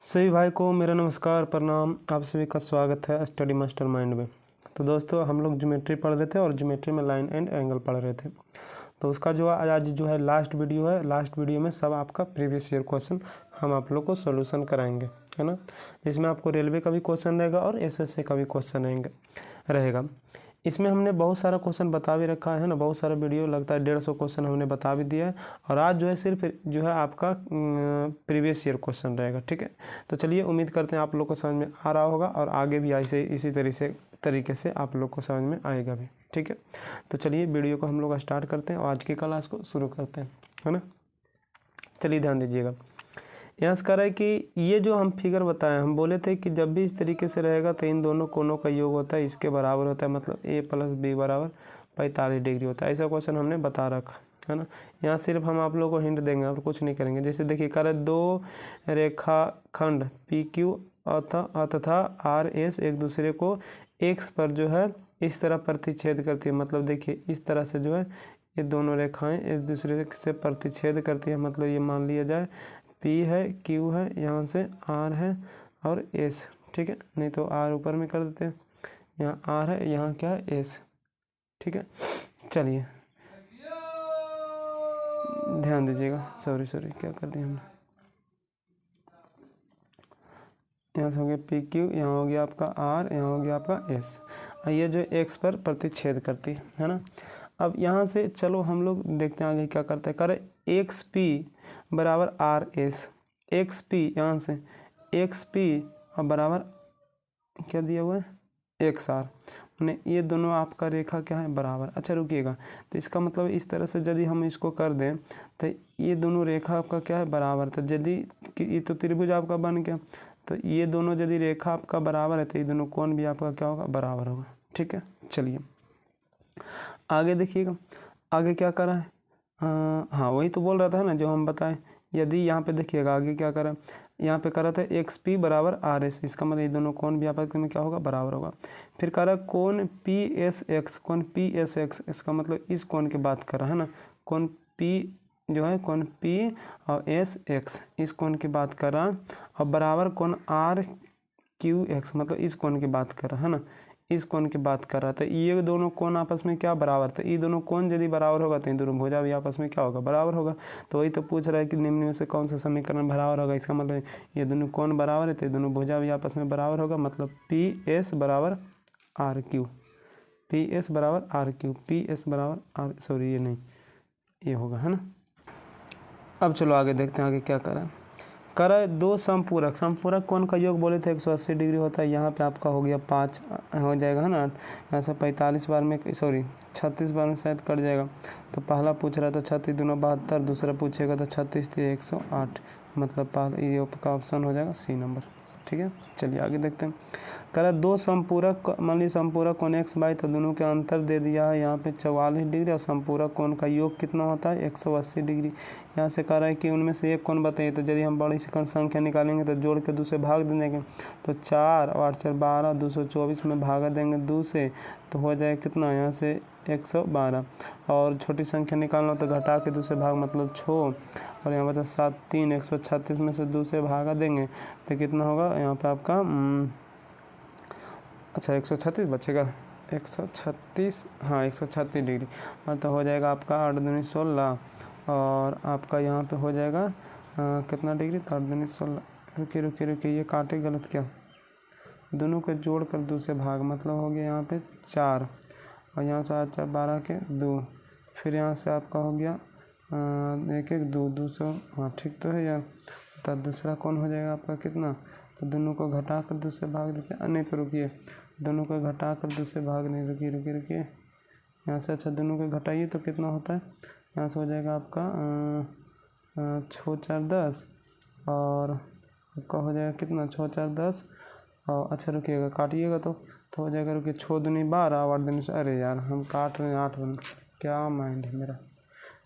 सभी भाई को मेरा नमस्कार प्रणाम। आप सभी का स्वागत है स्टडी मास्टर माइंड में। तो दोस्तों हम लोग ज्योमेट्री पढ़ रहे थे और ज्योमेट्री में लाइन एंड एंगल पढ़ रहे थे। तो उसका जो आज जो है लास्ट वीडियो है। लास्ट वीडियो में सब आपका प्रीवियस ईयर क्वेश्चन हम आप लोग को सोल्यूशन कराएंगे, है ना। जिसमें आपको रेलवे का भी क्वेश्चन रहेगा और एसएससी का भी क्वेश्चन रहेगा। इसमें हमने बहुत सारा क्वेश्चन बता भी रखा है ना, बहुत सारा वीडियो लगता है 150 क्वेश्चन हमने बता भी दिया है। और आज जो है सिर्फ जो है आपका प्रीवियस ईयर क्वेश्चन रहेगा, ठीक है। तो चलिए उम्मीद करते हैं आप लोग को समझ में आ रहा होगा और आगे भी ऐसे इसी तरीके से आप लोग को समझ में आएगा भी, ठीक है। तो चलिए वीडियो को हम लोग स्टार्ट करते हैं और आज की क्लास को शुरू करते हैं, है ना। चलिए ध्यान दीजिएगा। यहाँ से कह रहा है कि ये जो हम फिगर बताए, हम बोले थे कि जब भी इस तरीके से रहेगा तो इन दोनों कोनों का योग होता है, इसके बराबर होता है, मतलब a + b = 45 डिग्री होता है। ऐसा क्वेश्चन हमने बता रखा है ना। यहाँ सिर्फ हम आप लोगों को हिंट देंगे और कुछ नहीं करेंगे। जैसे देखिए कह रहा है दो रेखाखंड PQ तथा RS एक दूसरे को X पर जो है इस तरह प्रतिच्छेद करती है। मतलब देखिए इस तरह से जो है ये दोनों रेखाएं एक दूसरे से प्रतिच्छेद करती है। मतलब ये मान लिया जाए P है, Q है, यहाँ से R है और S, ठीक है। नहीं तो R ऊपर में कर देते हैं, यहाँ R है, यहाँ क्या है S, ठीक है। चलिए ध्यान दीजिएगा। सॉरी क्या कर दिया हमने। यहाँ से हो गया PQ, यहाँ हो गया आपका R, यहाँ हो गया आपका S। ये जो X पर प्रतिच्छेद करती है ना। अब यहाँ से चलो हम लोग देखते हैं आगे क्या करते हैं। करे XP = RS, XP यहाँ से XP और बराबर क्या दिया हुआ है XR, मैंने ये दोनों आपका रेखा क्या है बराबर। अच्छा रुकिएगा, तो इसका मतलब इस तरह से यदि हम इसको कर दें तो ये दोनों रेखा आपका क्या है बराबर। तो यदि ये तो त्रिभुज आपका बन गया, तो ये दोनों यदि रेखा आपका बराबर है तो ये दोनों कोण भी आपका क्या होगा बराबर होगा, ठीक है। चलिए आगे देखिएगा, आगे क्या करा है। हाँ वही तो बोल रहा था ना जो हम बताएं। यदि यहाँ पे देखिएगा आगे क्या करा, यहाँ पे करा था XP = RS, इसका मतलब ये दोनों कोण भी आपस में क्या होगा बराबर होगा। फिर करा कोण PSX, कोण PSX, इसका मतलब इस कोण की बात कर रहा है ना। कोण P जो है कोण P और SX इस कोण की बात कर रहा, और बराबर कोण RQX मतलब इस कोण की बात कर रहा है ना, इस कोण की बात कर रहा था। ये दोनों कोण आपस में क्या बराबर थे, ये दोनों कोण यदि बराबर होगा तो इन दोनों भुजा भी आपस में क्या होगा बराबर होगा। तो वही तो पूछ रहा है कि निम्न में से कौन सा समीकरण बराबर होगा। इसका मतलब ये दोनों कोण बराबर है तो ये दोनों भुजा भी आपस में बराबर होगा। मतलब PS = RQ, PS = RQ, PS = R, sorry ये नहीं, ये होगा, है ना। अब चलो आगे देखते हैं आगे क्या करा है। करे दो समपूरक, समपूरक कोण का योग बोले थे 180 डिग्री होता है। यहाँ पे आपका हो गया 5 हो जाएगा, है ना। यहाँ से 45 बार में 36 बार में शायद कट जाएगा। तो पहला पूछ रहा था 36 दूना 72, दूसरा पूछेगा तो 36 × 108, मतलब पहला ये का ऑप्शन हो जाएगा C नंबर, ठीक है। चलिए आगे देखते हैं। कह दो संपूरक, मान लीजिए संपूरक कोण XY, तो दोनों के अंतर दे दिया है यहाँ पे 44 डिग्री, और संपूरक कोण का योग कितना होता है 180 डिग्री। यहाँ से कह रहा है कि उनमें से एक कोण बताइए। तो यदि हम बड़ी संख्या निकालेंगे तो जोड़ के 2 से भाग देंगे, तो 4 और 8 × 12, 224 में भागा देंगे 2 से, तो हो जाएगा कितना यहाँ से 112। और छोटी संख्या निकालना तो घटा के 2 से भाग, मतलब 6, और यहाँ बचा 7 3, 136 में से 2 से भागा देंगे तो कितना होगा यहाँ पे आपका 136 बचेगा, 136, हाँ 136 डिग्री, मतलब हो जाएगा आपका 8 दूनी 16, और आपका यहाँ पे हो जाएगा कितना डिग्री, तो 8 दूनी 16। रुकिए ये काटे गलत क्या, दोनों को जोड़ कर 2 से भाग, मतलब हो गया यहाँ पे 4, और यहाँ से 8 4 12 के 2, फिर यहाँ से आपका हो गया 1 1 2 200, हाँ ठीक तो है यार। तो दूसरा कौन हो जाएगा आपका कितना, तो दोनों को घटा कर 2 से भाग देते हैं। नहीं तो रुकिए, दोनों को घटा कर 2 से भाग नहीं, रुकिए यहाँ से। अच्छा दोनों को घटाइए तो कितना होता है, यहाँ से हो जाएगा आपका 6 4 10, और आपका हो जाएगा कितना 6 4 10, और अच्छा रुकिएगा काटिएगा तो हो जाएगा, रुकिए 6 दूनी 12 और 8 दूनी, अरे यार हम काट रहे हैं 8 बन, क्या माइंड है मेरा।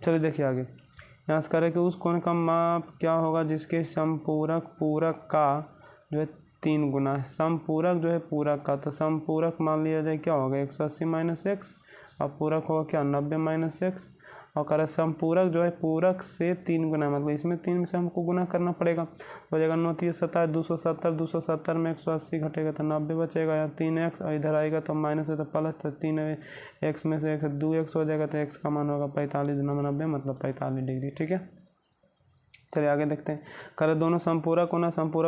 चलिए देखिए आगे, यहाँ से करें कि उस कोण का माप क्या होगा जिसके समपूरक पूरक का जो है 3 गुना है। समपूरक जो है पूरक का, तो समपूरक मान लिया जाए क्या होगा 180 - x, और पूरक होगा क्या 90 - x, और कह रहा है समपूरक जो है पूरक से 3 गुना, मतलब इसमें 3 से हमको गुना करना पड़ेगा। तो हो जाएगा 9 3 27 270, 270 में 180 घटेगा तो 90 बचेगा। यहाँ 3x और इधर आएगा तो माइनस है तो प्लस, तो 3x में से 2x हो जाएगा तो x का मान होगा 45 गुना 90 मतलब 45 डिग्री। ठीक है, चलिए आगे देखते हैं। करे दोनों समपूरक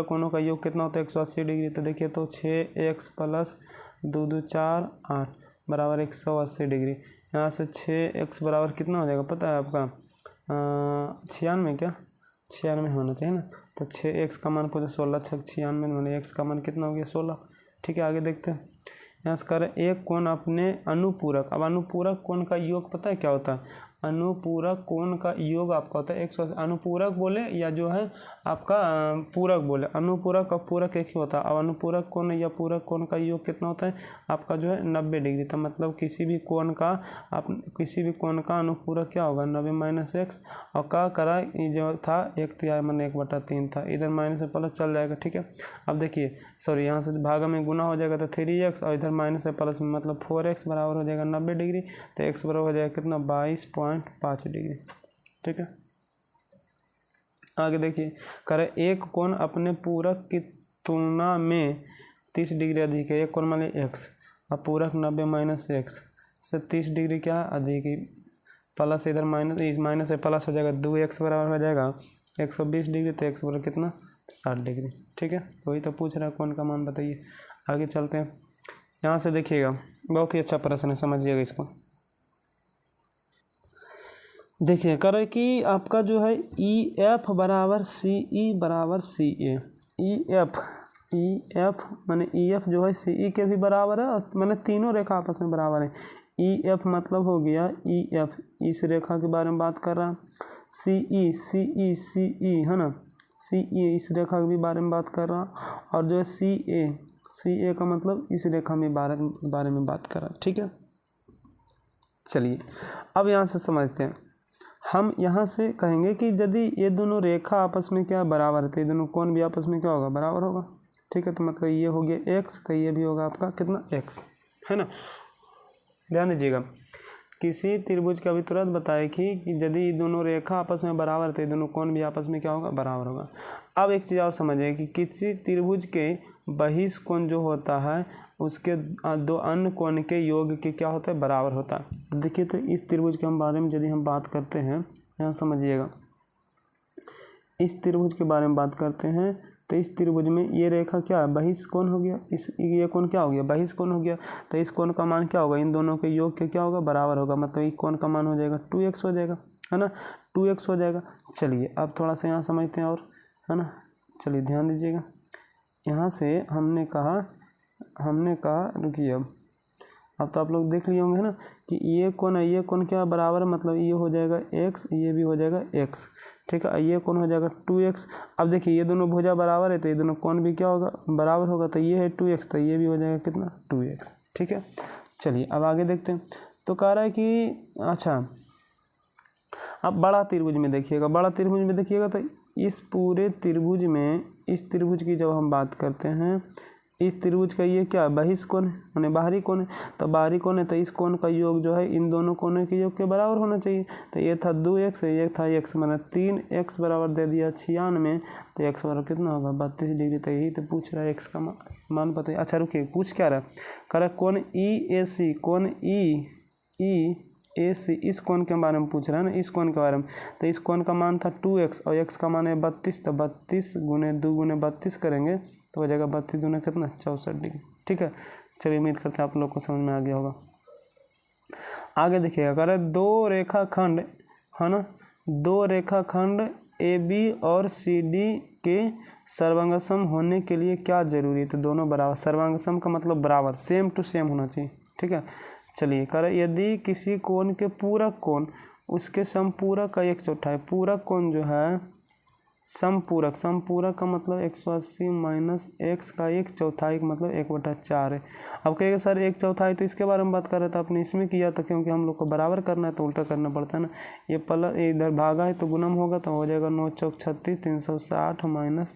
कोणों का योग कितना होता है 180 डिग्री। तो देखिए तो 6x प्लस 2 2 4 8 बराबर 180 डिग्री। यहाँ से 6x बराबर कितना हो जाएगा पता है आपका 96, क्या 96 होना चाहिए ना। तो 6x का मान पूछा 16 6 96 मैंने x का मान कितना हो गया 16। ठीक है, आगे देखते हैं। यहाँ से करें एक कोण अपने अनुपूरक। अब अनुपूरक कोण का योग पता है क्या होता है, अनुपूरक कोण का योग आपका होता है 180। अनुपूरक बोले या जो है आपका पूरक बोले, अनुपूरक और पूरक एक ही होता है। अब अनुपूरक कोण या पूरक कोण का योग कितना होता है आपका जो है 90 डिग्री। तो मतलब किसी भी कोण का अनुपूरक क्या होगा 90 माइनस एक्स, और का करा ये जो था 1/3 मैंने 1/3 था, इधर माइनस से प्लस चल जाएगा। ठीक है, अब देखिए सॉरी यहाँ से भागा में गुना हो जाएगा तो 3x और इधर माइनस से प्लस में मतलब 4x बराबर हो जाएगा 90 डिग्री। तो x बराबर हो जाएगा कितना 22.5 डिग्री। ठीक है, आगे देखिए करे एक कोण अपने पूरक की तुलना में 30 डिग्री अधिक है। एक कोण मान लीजिए x और पूरक 90 माइनस एक्स से 30 डिग्री क्या अधिक है, प्लस इधर माइनस से प्लस हो जाएगा 2x बराबर हो जाएगा 120 डिग्री। तो x बराबर कितना 60 डिग्री। ठीक है, तो वही तो पूछ रहा है कोण का मान बताइए। आगे चलते हैं, यहाँ से देखिएगा बहुत ही अच्छा प्रश्न है, समझिएगा इसको। देखिए करे कि आपका जो है EF बराबर CE बराबर CA। EF माने EF जो है CE के भी बराबर है, माने तीनों रेखा आपस में बराबर है। EF मतलब हो गया EF इस रेखा के बारे में बात कर रहा है। CE है ना, CE इस रेखा के भी बारे में बात कर रहा, और जो है CA का मतलब इस रेखा में बारे में बात कर रहा। ठीक है, चलिए अब यहाँ से समझते हैं। हम यहाँ से कहेंगे कि यदि ये दोनों रेखा आपस में क्या बराबर है तो ये दोनों कोण भी आपस में क्या होगा बराबर होगा। ठीक है, तो मतलब ये हो गया x, तो ये भी होगा आपका कितना x, है ना। ध्यान दीजिएगा, किसी त्रिभुज का भी तुरंत बताए कि यदि ये दोनों रेखा आपस में बराबर है तो ये दोनों कोण भी आपस में क्या होगा बराबर होगा। अब एक चीज़ और समझिए कि किसी त्रिभुज के बहिष्ठ कोण जो होता है उसके दो अन्य कोण के योग के क्या होता है बराबर होता है। तो देखिए तो इस त्रिभुज के बारे में यदि हम बात करते हैं, यहाँ समझिएगा, इस त्रिभुज के बारे में बात करते हैं तो इस त्रिभुज में ये रेखा क्या है बहिष्ठ कोण हो गया, ये कोण क्या हो गया बहिष्ठ कोण हो गया। तो इस कोण का मान क्या होगा इन दोनों के योग के क्या होगा बराबर होगा, मतलब इस कोण का मान हो जाएगा 2x हो जाएगा, है ना, 2x हो जाएगा। चलिए अब थोड़ा सा यहाँ समझते हैं और, है ना। चलिए ध्यान दीजिएगा, यहाँ से हमने कहा रुकिए, अब तो आप लोग देख लिए होंगे है ना कि ये कोण क्या बराबर है, मतलब ये हो जाएगा x, ये भी हो जाएगा x। ठीक है, ये कोण हो जाएगा 2x। अब देखिए ये दोनों भुजा बराबर है तो ये दोनों कोण भी क्या होगा बराबर होगा, तो ये है 2x तो ये भी हो जाएगा कितना 2x। ठीक है, चलिए अब आगे देखते हैं। तो कह रहा है कि अच्छा अब बड़ा त्रिभुज में देखिएगा, तो इस पूरे त्रिभुज में इस त्रिभुज की जब हम बात करते हैं, इस त्रिभुज का ये क्या बहिष्ठ कोण है माने बाहरी कोण है। तो बाहरी कोण है तो इस कोण का योग जो है इन दोनों कोणों के योग के बराबर होना चाहिए। तो ये था 2x, ये था x, माने 3x बराबर दे दिया 96, तो x बराबर कितना होगा 32 डिग्री। तो यही तो पूछ रहा है x का मान बताइए। अच्छा रुकिए, पूछ क्या रहा है, कह रहा कोण EAC, कोण EAC इस कोण के बारे में पूछ रहा है ना, इस कोण के बारे में। तो इस कोण का मान था 2x और x का मान है 32, तो 32 गुने 2 गुने 32 करेंगे तो हो जाएगा 32 दूना कितना 64 डिग्री। ठीक है, चलिए उम्मीद करते हैं आप लोग को समझ में आ गया होगा। आगे देखिएगा, कह रहे दो रेखाखंड है ना, दो रेखाखंड AB और CD के सर्वांगसम होने के लिए क्या जरूरी है, तो दोनों बराबर। सर्वांगसम का मतलब बराबर, सेम टू सेम होना चाहिए। ठीक है, चलिए कह रहे यदि किसी कोण के पूरक कोण उसके समपूरक का 1/4, पूरक कोण जो है समपूरक का मतलब 180 माइनस x का 1/4 का मतलब 1/4 है। अब कहेगा सर 1/4 तो इसके बारे में बात कर रहे थे, आपने इसमें किया था, क्योंकि हम लोग को बराबर करना है तो उल्टा करना पड़ता है ना। ये प्लस इधर भागा है तो गुणम होगा तो हो जाएगा 9 चौक 36, 360 माइनस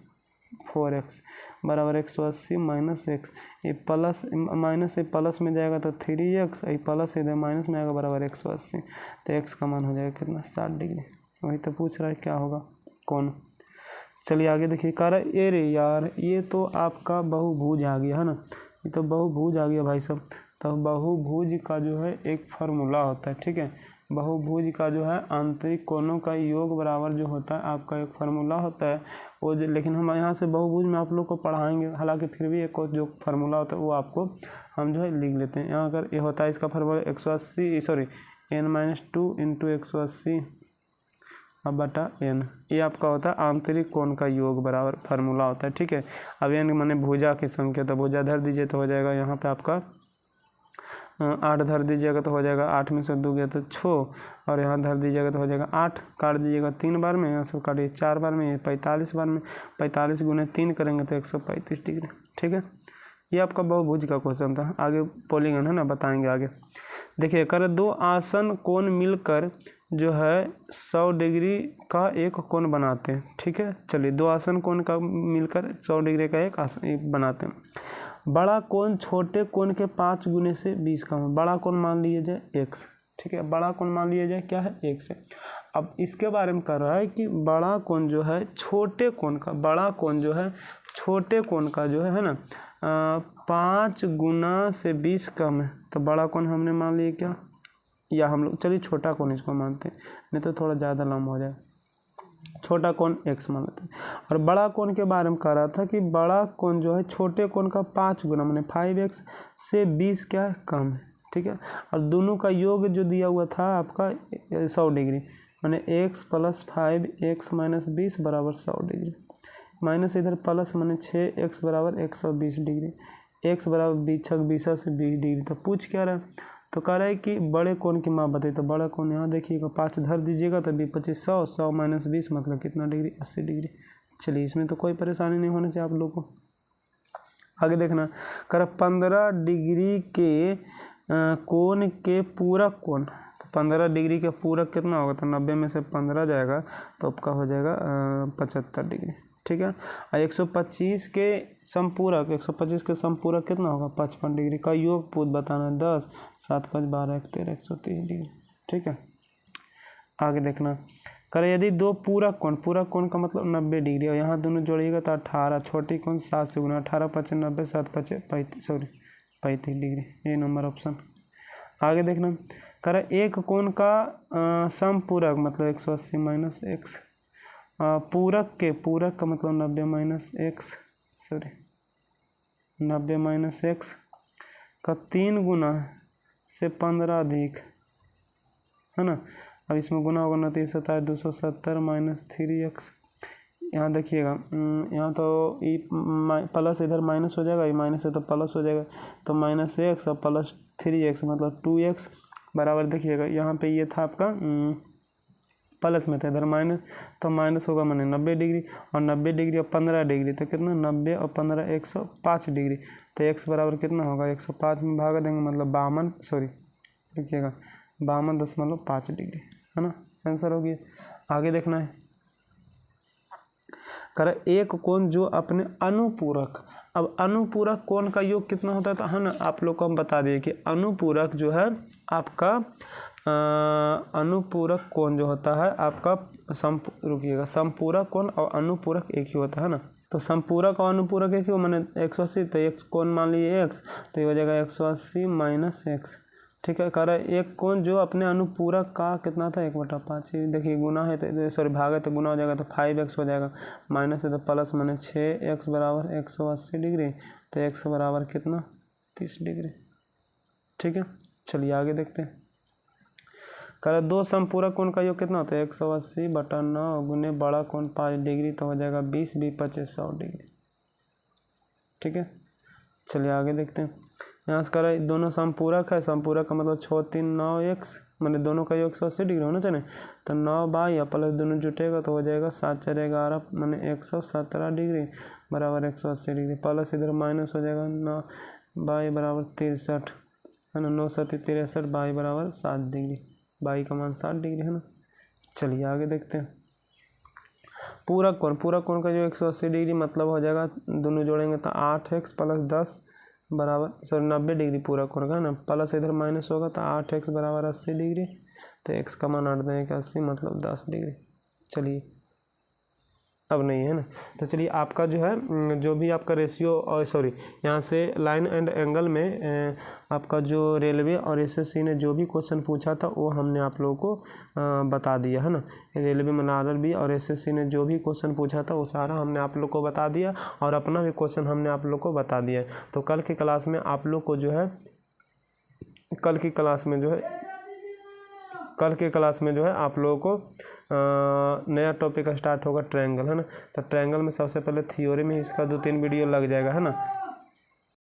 4x बराबर 180 माइनस एक्स, ये प्लस माइनस से प्लस में जाएगा तो 3x, ये प्लस इधर माइनस में आएगा बराबर 180, तो x का मान हो जाएगा कितना 60 डिग्री। वही तो पूछ रहा है क्या होगा कौन। चलिए आगे देखिए, कह रहा है अरे यार ये तो आपका बहुभुज आ गया है ना, ये तो बहुभुज आ गया भाई साहब। तो बहुभुज का जो है एक फार्मूला होता है, ठीक है, बहुभुज का जो है आंतरिक कोणों का योग बराबर जो होता है आपका एक फार्मूला होता है वो लेकिन हम यहाँ से बहुभुज में आप लोग को पढ़ाएंगे, हालांकि फिर भी एक जो फार्मूला होता है वो आपको हम जो है लिख लेते हैं। यहाँ अगर ये होता है इसका फार्मूला 180 सॉरी n-2 इंटू 180 बटा n, ये आपका होता है आंतरिक कोण का योग बराबर फार्मूला होता है, ठीक है। अब n माने भुजा की संख्या, तो भुजा धर दीजिए तो हो जाएगा यहाँ पे आपका 8 धर दीजिएगा तो हो जाएगा 8 में से 2 गया तो 6, और यहाँ धर दीजिएगा तो हो जाएगा 8, काट दीजिएगा 3 बार में, यहाँ से काटिए 4 बार में, 45 बार में, 45 गुने 3 करेंगे तो 135 डिग्री, ठीक है। ये आपका बहुभुज का क्वेश्चन था। आगे पॉलीगन है ना, बताएंगे आगे। देखिए कर दो आसन कोण मिलकर जो है 100 डिग्री का एक कोण बनाते हैं, ठीक है। चलिए दो आसन कोण का मिलकर 100 डिग्री का एक बनाते हैं। बड़ा कोण छोटे कोण के 5 गुने से 20 कम है। बड़ा कोण मान लिया जाए x, ठीक है, बड़ा कोण मान लिया जाए क्या है x है। अब इसके बारे में कर रहा है कि बड़ा कोण जो है छोटे कोण का, बड़ा कोण जो है छोटे कोण का जो है ना 5 गुना से 20 कम है, तो बड़ा कोण हमने मान लिया क्या, या हम लोग चलिए छोटा कोण इसको मानते हैं, नहीं तो थोड़ा ज़्यादा लंबा हो जाए, छोटा कोण x मान लेते हैं। और बड़ा कोण के बारे में कह रहा था कि बड़ा कोण जो है छोटे कोण का 5 गुना माने 5x से 20 क्या है कम है, ठीक है। और दोनों का योग जो दिया हुआ था आपका 100 डिग्री, माने x प्लस 5x माइनस 20 बराबर 100 डिग्री, माइनस इधर प्लस माने 6x बराबर 120 डिग्री, x बराबर 20 से 20 डिग्री। तो पूछ क्या रहा है, तो कह रहा है कि बड़े कोण की माप बताइए। तो बड़ा कोण यहाँ देखिएगा 5 धर दीजिएगा तो 25 100 माइनस 20 मतलब कितना डिग्री 80 डिग्री। चलिए इसमें तो कोई परेशानी नहीं होनी चाहिए आप लोग को। आगे देखना कर 15 डिग्री के कोण के पूरक कोण, तो 15 डिग्री के पूरक कितना होगा, तो 90 में से 15 जाएगा तो आपका हो जाएगा 75 डिग्री, ठीक है। और 125 के संपूरक, 125 के संपूरक कितना होगा 55 डिग्री का योग पूत बताना है 10 7 5 12 1 13 130 डिग्री, ठीक है। आगे देखना करे यदि दो पूरक कोण, पूरक कोण का मतलब 90 डिग्री, और यहाँ दोनों जोड़िएगा तो 18, छोटी कोण 7 से गुना 18 5 90 7 5 35 डिग्री, ये नंबर ऑप्शन। आगे देखना करे एक कोण का समपूरक मतलब 180 माइनस एक्स, पूरक के, पूरक का मतलब 90 माइनस एक्स 90 माइनस एक्स का 3 गुना से 15 अधिक है ना। अब इसमें गुना होगा ना, 27 270 माइनस 3x। यहाँ देखिएगा यहाँ तो ये प्लस इधर माइनस हो जाएगा, ये माइनस है तो प्लस हो जाएगा, तो माइनस एक्स और प्लस 3x मतलब 2x बराबर। देखिएगा यहाँ पे ये था आपका प्लस में था, इधर माइनस, तो माइनस होगा माने 90 डिग्री, और 90 डिग्री और 15 डिग्री तो कितना 90 और 15 105 डिग्री, तो x बराबर कितना होगा 105 में भाग देंगे मतलब 52 देखिएगा 52.5 डिग्री है ना, आंसर हो गया। आगे देखना है कर एक कोण जो अपने अनुपूरक, अब अनुपूरक कोण का योग कितना होता है ना, आप लोग को हम बता दिए कि अनुपूरक जो है आपका अनुपूरक कोण जो होता है आपका रुकिएगा संपूरक कोण और अनुपूरक एक ही होता है ना। तो संपूरक और अनुपूरक एक ही हो माने 180, तो एक कोण मान लीजिए x, तो ये हो जाएगा 180 माइनस एक्स, ठीक है। कह रहा है एक कोण जो अपने अनुपूरक का कितना था 1/5, देखिए गुना है तो सॉरी भाग है तो गुना हो जाएगा तो 5x हो जाएगा, माइनस है तो प्लस माने 6x बराबर 180 डिग्री, तो x बराबर कितना 30 डिग्री, ठीक है। चलिए आगे देखते हैं। कह रहा दो संपूरक कोण का योग कितना होता है 180/9 गुने बड़ा कोण 5 डिग्री, तो हो जाएगा 20 25 100 डिग्री, ठीक है। चलिए आगे देखते हैं। यहाँ से कह रहा है दोनों संपूरक है, संपूरक का मतलब 6 3 9x मैंने दोनों का योग 180 डिग्री होना चाहिए, तो 9 बाई प्लस दोनों जुटेगा तो हो जाएगा 7 4 11 मैंने 117 डिग्री बराबर 180 डिग्री, प्लस इधर माइनस हो जाएगा 9 बाई बराबर 63 है ना, 9 7 63 बाई बराबर 7 डिग्री, बाई का मान 7 डिग्री है ना। चलिए आगे देखते हैं। पूरक कोण का जो 180 डिग्री मतलब हो जाएगा, दोनों जोड़ेंगे तो 8x प्लस 10 बराबर 90 डिग्री पूरक कोण का है ना, प्लस इधर माइनस होगा तो 8x बराबर 80 डिग्री, तो x का मान 8 देंगे 80 मतलब 10 डिग्री। चलिए अब नहीं है ना, तो चलिए आपका जो है जो भी आपका रेशियो और सॉरी यहाँ से लाइन एंड एंगल में आपका जो रेलवे और एसएससी ने जो भी क्वेश्चन पूछा था वो हमने आप लोगों को बता दिया है ना। रेलवे में आरआरबी और एसएससी ने जो भी क्वेश्चन पूछा था वो सारा हमने आप लोग को बता दिया और अपना भी क्वेश्चन हमने आप लोग को बता दिया। तो कल की क्लास में आप लोग को जो है कल की क्लास में जो है आप लोगों को नया टॉपिक स्टार्ट होगा ट्रायंगल है ना। तो ट्रायंगल में सबसे पहले थ्योरी में इसका 2-3 वीडियो लग जाएगा है ना।